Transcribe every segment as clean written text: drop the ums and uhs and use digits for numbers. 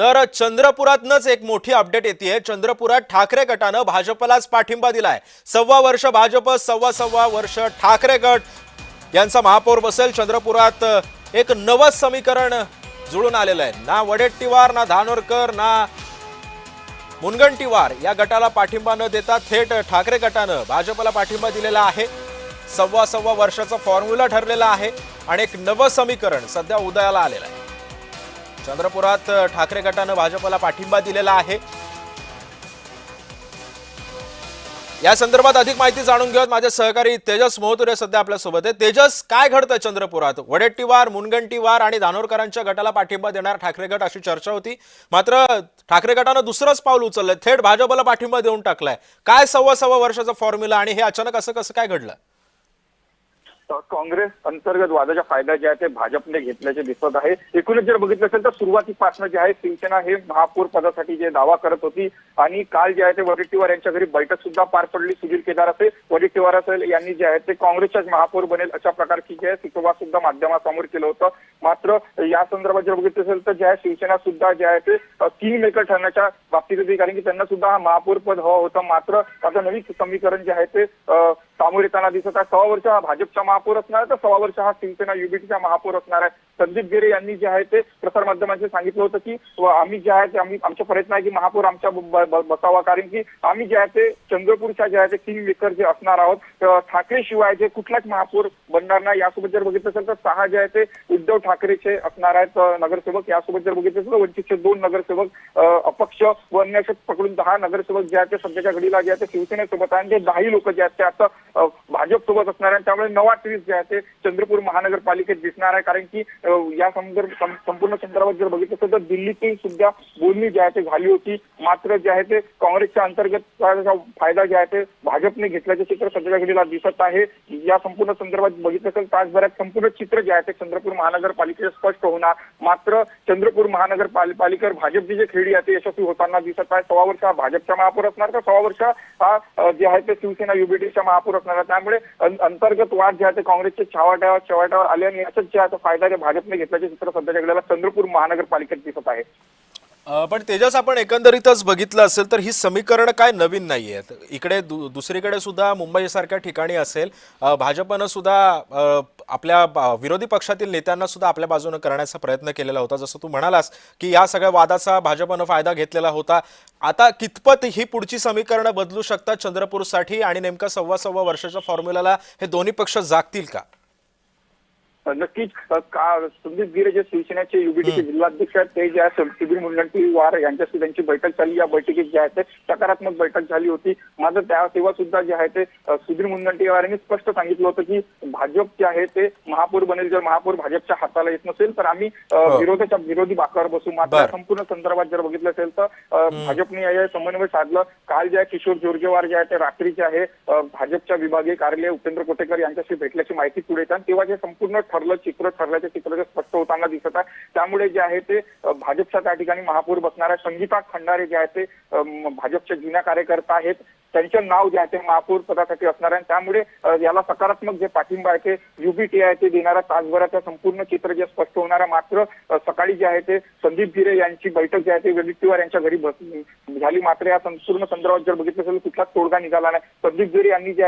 तर चंद्रपुरातनच एक मोठी अपडेट येते। चंद्रपुरात ठाकरे गटानं भाजपलाच पाठिंबा दिलाय। 1.25 वर्ष भाजप, 1.25 वर्ष ठाकरे गट यांचा महापौर बसेल। चंद्रपुरात एक नवं समीकरण जुळून आलेलं आहे। ना वडेट्टीवार, ना धानोरकर, ना मुनगंटीवार या गटाला पाठिंबा न देता थेट ठाकरे गटानं भाजपला पाठिंबा दिलेला आहे। 1.25 वर्षाचा फॉर्म्युला ठरलेला आहे आणि एक नवं समीकरण सध्या उदयाला आलेलं आहे। चंद्रपुरात ठाकरे गटानं भाजपला पाठिंबा दिलेला आहे। या संदर्भात अधिक माहिती जाणून घेऊयात। माझे सहकारी तेजस मोहतुरे सध्या आपल्या सोबत आहे। तेजस, काय घडतंय चंद्रपुरात? वडेट्टीवार, मुनगंटीवार आणि धानोरकरांच्या गटाला पाठिंबा देणार ठाकरे गट अशी चर्चा होती, मात्र ठाकरे गटानं दुसरंच पाऊल उचललंय, थेट भाजपला पाठिंबा देऊन टाकलाय। काय 1.25 वर्षाचा फॉर्म्युला आणि हे अचानक असं कसं काय घडलं? काँग्रेस अंतर्गत वादाचा फायदा जे आहे ते भाजपने घेतल्याचे दिसत आहे। एकूणच जर बघितलं असेल तर सुरुवातीपासून जे आहे शिवसेना हे महापौर पदासाठी जे दावा करत होती आणि काल जे आहे ते वडेट्टीवार यांच्या घरी बैठक सुद्धा पार पडली। सुनील केदार असेल, वडेट्टीवार असेल यांनी जे आहे ते काँग्रेसच्याच महापौर बनेल अशा प्रकारची जे सुतोवाच सुद्धा माध्यमासमोर केलं होतं। मात्र या संदर्भात जर बघितलं असेल तर जे आहे शिवसेना सुद्धा जे आहे ते किंग मेकर ठरण्याच्या बाबतीत होती, कारण की त्यांना सुद्धा महापौर पद हवं होतं। मात्र आता नवीन समीकरण जे आहे ते सामोरे येताना दिसत आहे। 1.25 वर्ष हा भाजपचा महापौर असणार, तर 1.25 वर्ष हा शिवसेना युबीटीचा महापौर असणार आहे। संदीप गिरे यांनी जे आहे ते प्रसारमाध्यमांशी सांगितलं होतं की आम्ही जे आहे ते आमचा प्रयत्न आहे की महापौर आमच्या बसावा, कारण की आम्ही जे आहे ते चंद्रपूरच्या जे आहे ते किंग मेकर जे असणार आहोत। ठाकरे शिवाय जे कुठलाच महापौर बनणार नाही। यासोबत जर बघितलं असेल तर 6 जे आहे ते उद्धव ठाकरेचे असणार आहेत नगरसेवक। यासोबत जर बघितलं असेल तर वंचितचे 2 नगरसेवक, अपक्ष व अन्य पकडून 10 नगरसेवक जे आहेत ते सध्याच्या घडीला जे आहे ते शिवसेनेसोबत आहे। ते 10 लोक जे आहेत ते आता भाजप सोबत असणार आहे। त्यामुळे नवा ट्विस्ट जे आहे ते चंद्रपूर महानगरपालिकेत दिसणार आहे, कारण की या संपूर्ण संदर्भात जर बघितलं असेल तर दिल्लीतही सुद्धा बोलणी जी आहे ते झाली होती। मात्र जे आहे ते काँग्रेसच्या अंतर्गत फायदा जे आहे ते भाजपने घेतल्याचे चित्र सध्याच्या घडीला दिसत आहे। या संपूर्ण संदर्भात बघितलं असेल तासभरात संपूर्ण चित्र जे आहे ते चंद्रपूर महानगरपालिकेत स्पष्ट होणार। मात्र चंद्रपूर महानगरपालिकेवर भाजपची जे खेळी आहे ते यशस्वी होताना दिसत आहे। 1.25 वर्ष हा भाजपचा महापौर असणार, तर 1.25 वर्ष हा जे आहे ते शिवसेना युबीटीचा महापौर असणार आहे। त्यामुळे अंतर्गत वाद जे आहे ते काँग्रेसचे चव्हाट्यावर आले आणि याचाच जे आहे फायदा जे भाजपने घेतल्याचे चित्र सध्याच्या घडीला चंद्रपूर महानगरपालिकेत दिसत आहे। पण तेजस, आपण एकंदरीतच बघितलं असेल तर ही समीकरण काय नवीन नाहीयेत। इकडे दुसरीकडे सुद्धा मुंबई सारख्या ठिकाणी असेल, भाजपनं सुद्धा आपल्या विरोधी पक्षातील नेत्यांना सुद्धा आपल्या बाजूने करण्याचा प्रयत्न केलेला होता। जसं तू म्हणालास की या सगळ्या वादाचा भाजपनं फायदा घेतलेला होता। आता कितपत ही पुढची समीकरणं बदलू शकतात चंद्रपूरसाठी आणि नेमकं 1.25 वर्षाच्या फॉर्म्युलाला हे दोन्ही पक्ष जागतील का? नक्कीच संदीप गिरे जे शिवसेनेचे युबीटीचे जिल्हाध्यक्ष आहेत ते जे आहे सुधीर मुनगंटीवार यांच्याशी त्यांची बैठक झाली। या बैठकीत जे आहे ते सकारात्मक बैठक झाली होती। मात्र तेव्हा सुद्धा जे आहे ते सुधीर मुनगंटीवार यांनी स्पष्ट सांगितलं होतं की भाजप जे आहे ते महापौर बनेल। जर महापौर भाजपच्या हाताला येत नसेल तर आम्ही विरोधी बाकावर बसू। मात्र संपूर्ण संदर्भात जर बघितलं असेल तर भाजपने या समन्वय साधलं। काल जे आहे किशोर जोरगेवार जे आहे ते रात्रीचे आहे भाजपच्या विभागीय कार्यालय उपेंद्र कोटेकर यांच्याशी भेटल्याची माहिती पुढे येतात, तेव्हा जे संपूर्ण ठरल्याचे चित्र स्पष्ट होताना दिसत आहे। त्यामुळे जे आहे ते भाजपच्या त्या ठिकाणी महापौर बसणार आहे। संगीता खंडारे जे आहे ते भाजपच्या जुन्या कार्यकर्ता आहेत, त्यांचं नाव जे आहे ते महापौर पदासाठी असणार आहे। त्यामुळे याला सकारात्मक जे पाठिंबा आहे ते युबीटी आहे ते देणारा तासभराचं संपूर्ण चित्र जे स्पष्ट होणार आहे। मात्र सकाळी जे आहे ते संदीप गिरे यांची बैठक जी आहे ते वडेट्टीवार यांच्या घरी झाली। मात्र या संपूर्ण संदर्भात जर बघितलं असेल कुठलाच तोडगा निघाला नाही। संदीप गिरे यांनी जे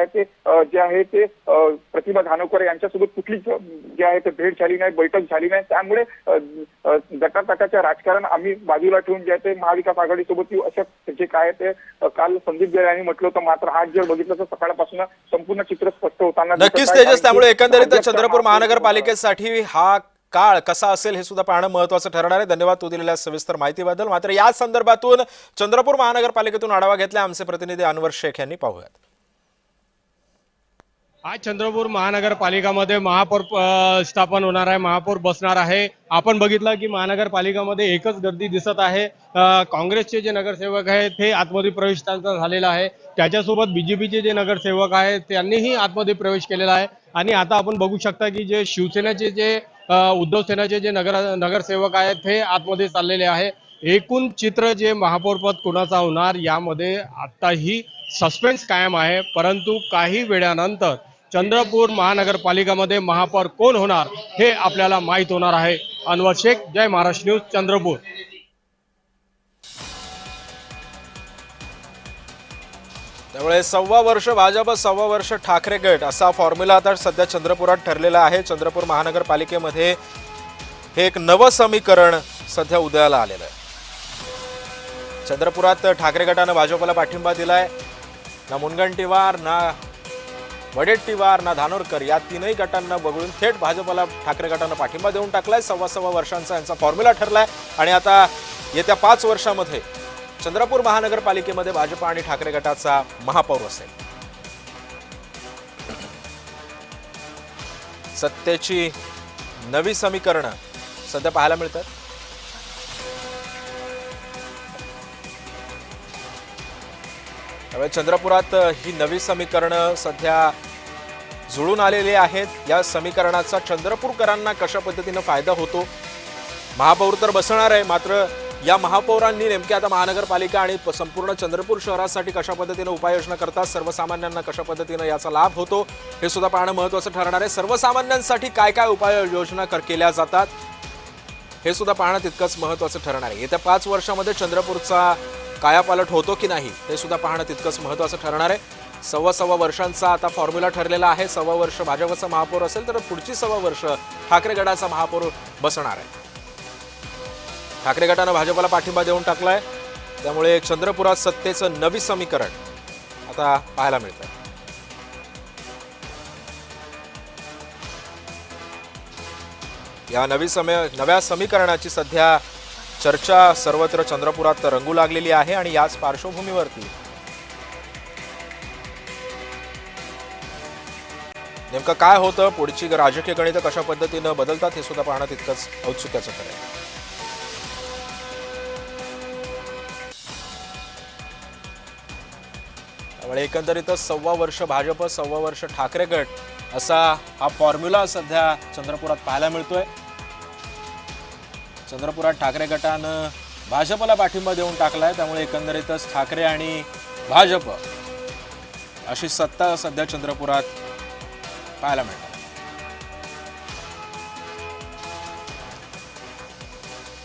आहे ते प्रतिभा धानोकर यांच्यासोबत कुठलीच जे आहे ते भेट झाली नाही, बैठक झाली नाही। त्यामुळे गटातटाच्या राजकारण आम्ही बाजूला ठेवून जे आहे ते महाविकास आघाडी सोबत येऊ असं जे काय ते काल संदीप गिरे यांनी म्हटलं होतं। मात्र आज जर बघितलं तर सकाळपासून संपूर्ण चित्र स्पष्ट होताना नक्कीच तेजस, त्यामुळे एकंदरीत चंद्रपूर महानगरपालिकेसाठी हा काळ कसा असेल हे सुद्धा पाहणं महत्त्वाचं ठरणार आहे। धन्यवाद तू दिलेल्या सविस्तर माहितीबद्दल। मात्र या संदर्भातून चंद्रपूर महानगरपालिकेतून आढावा घेतला आमचे प्रतिनिधी अनवर शेख यांनी। पाहूयात। आज चंद्रपूर महानगरपालिकामध्ये महापौर स्थापन होणार आहे, महापौर बसणार आहे। आपण बघितलं की महानगरपालिकामध्ये एकच गर्दी दिसत आहे। काँग्रेसचे जे नगरसेवक आहेत ते आतमध्ये प्रवेश त्यांचा झालेला आहे, त्याच्यासोबत बीजेपीचे जे नगरसेवक आहेत त्यांनीही आतमध्ये प्रवेश केलेला आहे। आणि आता आपण बघू शकता की जे शिवसेनेचे जे उद्धव सेनेचे जे नगरसेवक आहेत ते आतमध्ये चाललेले आहे। एकूण चित्र जे महापौरपद कोणाचा होणार यामध्ये आताही सस्पेन्स कायम आहे, परंतु काही वेळानंतर चंद्रपूर महानगरपालिकामध्ये महापौर कोण होणार हे आपल्याला माहित होणार आहे। अनवर शेख, जय महाराष्ट्र न्यूज, चंद्रपूर। त्यामुळे 1.25 वर्ष भाजप 1.25 वर्ष ठाकरे गट असा फॉर्म्युला आता सध्या चंद्रपुरात ठरलेला आहे. चंद्रपूर महानगरपालिकेमध्ये हे एक नवं समीकरण सध्या उदयाला आलेलं आहे. चंद्रपुरात ठाकरे गटानं भाजपला पाठिंबा दिलाय. ना मुनगंटीवार, ना वडेट्टीवार, ना धानोरकर या तीनही गटांना वगळून थेट भाजपला ठाकरे गटानं पाठिंबा देऊन टाकलाय. 1.25 वर्षांचा यांचा फॉर्म्युला ठरलाय आणि आता येत्या 5 वर्षामध्ये चंद्रपूर महानगरपालिकेमध्ये भाजप आणि ठाकरे गटाचा महापौर असेल. सत्तेची नवी समीकरणं सध्या पाहायला मिळतात. त्यामुळे चंद्रपुरात ही नवी समीकरणं सध्या जुळून आलेली आहेत. या समीकरणाचा चंद्रपूरकरांना कशा पद्धतीनं फायदा होतो. महापौर तर बसणार आहे, मात्र या महापौरांनी नेमक्या आता महानगरपालिका आणि संपूर्ण चंद्रपूर शहरासाठी कशा पद्धतीनं उपाययोजना करतात, सर्वसामान्यांना कशा पद्धतीनं याचा लाभ होतो हे सुद्धा पाहणं महत्त्वाचं ठरणार आहे. सर्वसामान्यांसाठी काय काय उपाययोजना केल्या जातात हे सुद्धा पाहणं तितकंच महत्त्वाचं ठरणार आहे. येत्या 5 वर्षामध्ये चंद्रपूरचा कायापालट होतो की नाही हे सुद्धा पाहणं तितकंच महत्त्वाचं ठरणार आहे. 1.25 वर्षांचा आता फॉर्म्युला ठरलेला आहे. 1.25 वर्ष भाजपचा महापौर असेल तर पुढची 1.25 वर्ष ठाकरे गटाचा महापौर बसणार आहे. ठाकरे गटानं भाजपला पाठिंबा देऊन टाकलाय. त्यामुळे चंद्रपुरात सत्तेचं नवी समीकरण आता पाहायला मिळतंय. या नव्या समीकरणाची सध्या चर्चा सर्वत्र चंद्रपुरात रंगू लागलेली आहे आणि याच पार्श्वभूमीवरती नेमकं काय होतं, पुढची राजकीय गणितं कशा पद्धतीनं बदलतात हे सुद्धा पाहणं तितकंच औत्सुक्याचं ठरेल. त्यामुळे एकंदरीतच 1.25 वर्ष भाजप 1.25 वर्ष ठाकरे गट असा हा फॉर्म्युला सध्या चंद्रपुरात पाहायला मिळतोय. चंद्रपुरात ठाकरे गटानं भाजपला पाठिंबा देऊन टाकलाय. त्यामुळे एकंदरीतच ठाकरे आणि भाजप अशी सत्ता सध्या चंद्रपुरात पाहायला मिळते.